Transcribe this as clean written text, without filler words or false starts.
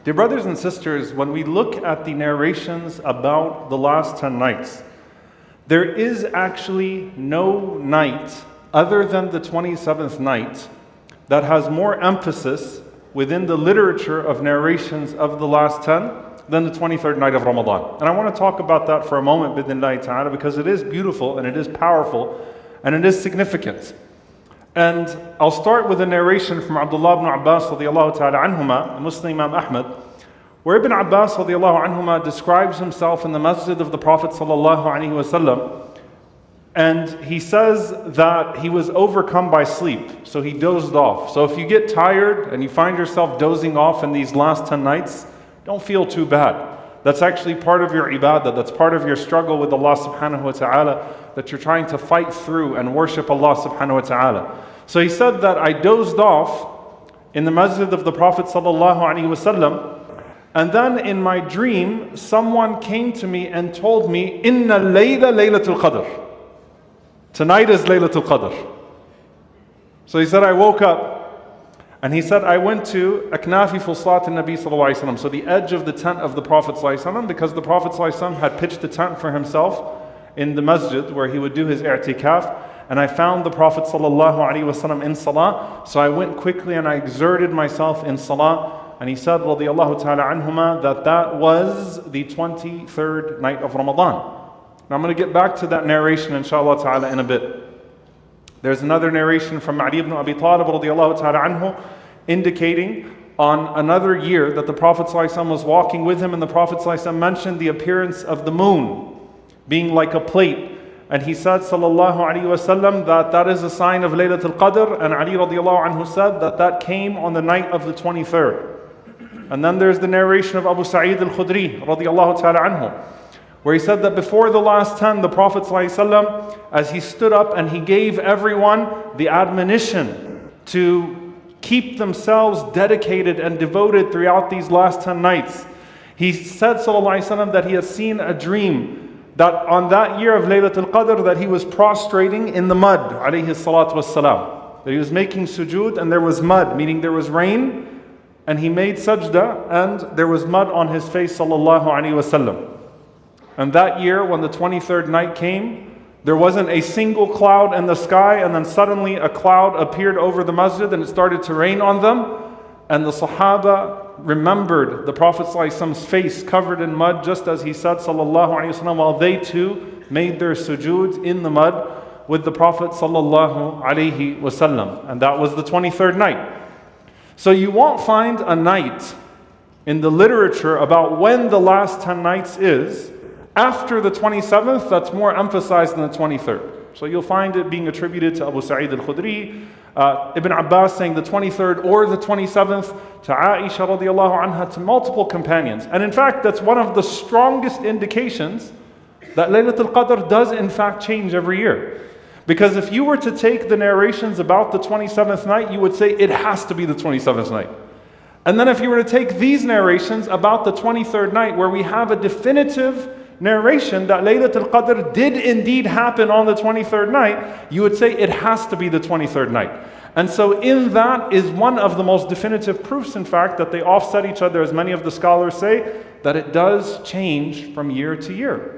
Dear brothers and sisters, when we look at the narrations about the last 10 nights, there is actually no night other than the 27th night that has more emphasis within the literature of narrations of the last 10 than the 23rd night of Ramadan. And I want to talk about that for a moment, bidnillahi ta'ala, because it is beautiful and it is powerful and it is significant. And I'll start with a narration from Abdullah ibn Abbas radiallahu ta'ala anhuma, and Muslim Imam Ahmad, where Ibn Abbas radiallahu anhuma describes himself in the masjid of the Prophet sallallahu alaihi wasallam, and he says that he was overcome by sleep, so he dozed off. So if you get tired and you find yourself dozing off in these last 10 nights, don't feel too bad. That's actually part of your ibadah, that's part of your struggle with Allah subhanahu wa ta'ala, that you're trying to fight through and worship Allah subhanahu wa ta'ala. So he said that I dozed off in the masjid of the Prophet sallallahu alaihi wasallam, and then in my dream, someone came to me and told me, Inna layla Laylatul Qadr. Tonight is Laylatul Qadr. So he said, I woke up, and he said, I went to Aknafi Fuslat al-Nabi sallallahu alaihi wasallam, so the edge of the tent of the Prophet sallallahu alaihi wasallam, because the Prophet sallallahu alaihi wasallam had pitched a tent for himself in the masjid where he would do his i'tikaf, and I found the Prophet sallallahu alaihi wasallam in salah, so I went quickly and I exerted myself in salah. And he said, radiyallahu ta'ala anhuma, that was the 23rd night of Ramadan. Now I'm going to get back to that narration inshallah ta'ala in a bit. There's another narration from Ali ibn Abi Talib radiyallahu ta'ala anhu, indicating on another year that the Prophet sallallahu alaihi wasallam was walking with him, and the Prophet sallallahu alaihi wasallam mentioned the appearance of the moon being like a plate. And he said sallallahu alaihi wasallam that is a sign of Laylatul Qadr, and Ali radiyallahu anhu said that came on the night of the 23rd. And then there's the narration of Abu Sa'id al-Khudri radiyallahu ta'ala anhu, where he said that before the last 10, the Prophet ﷺ, as he stood up and he gave everyone the admonition to keep themselves dedicated and devoted throughout these last 10 nights, he said ﷺ that he had seen a dream that on that year of Laylatul Qadr that he was prostrating in the mud, alayhi salatu wassalam, that he was making sujood and there was mud, meaning there was rain, and he made sajda and there was mud on his face sallallahu alaihi wasallam. And that year when the 23rd night came, there wasn't a single cloud in the sky, and then suddenly a cloud appeared over the masjid and it started to rain on them. And the Sahaba remembered the Prophet ﷺ's face covered in mud, just as he said sallallahu alaihi wasallam, while they too made their sujood in the mud with the Prophet sallallahu alaihi wasallam. And that was the 23rd night. So you won't find a night in the literature about when the last 10 nights is after the 27th that's more emphasized than the 23rd. So you'll find it being attributed to Abu Sa'id al-Khudri, Ibn Abbas saying the 23rd or the 27th, to Aisha radiallahu anha, to multiple companions. And in fact, that's one of the strongest indications that Laylatul Qadr does in fact change every year. Because if you were to take the narrations about the 27th night, you would say it has to be the 27th night. And then if you were to take these narrations about the 23rd night, where we have a definitive narration that Laylatul Qadr did indeed happen on the 23rd night, you would say it has to be the 23rd night. And so in that is one of the most definitive proofs, in fact, that they offset each other, as many of the scholars say, that it does change from year to year.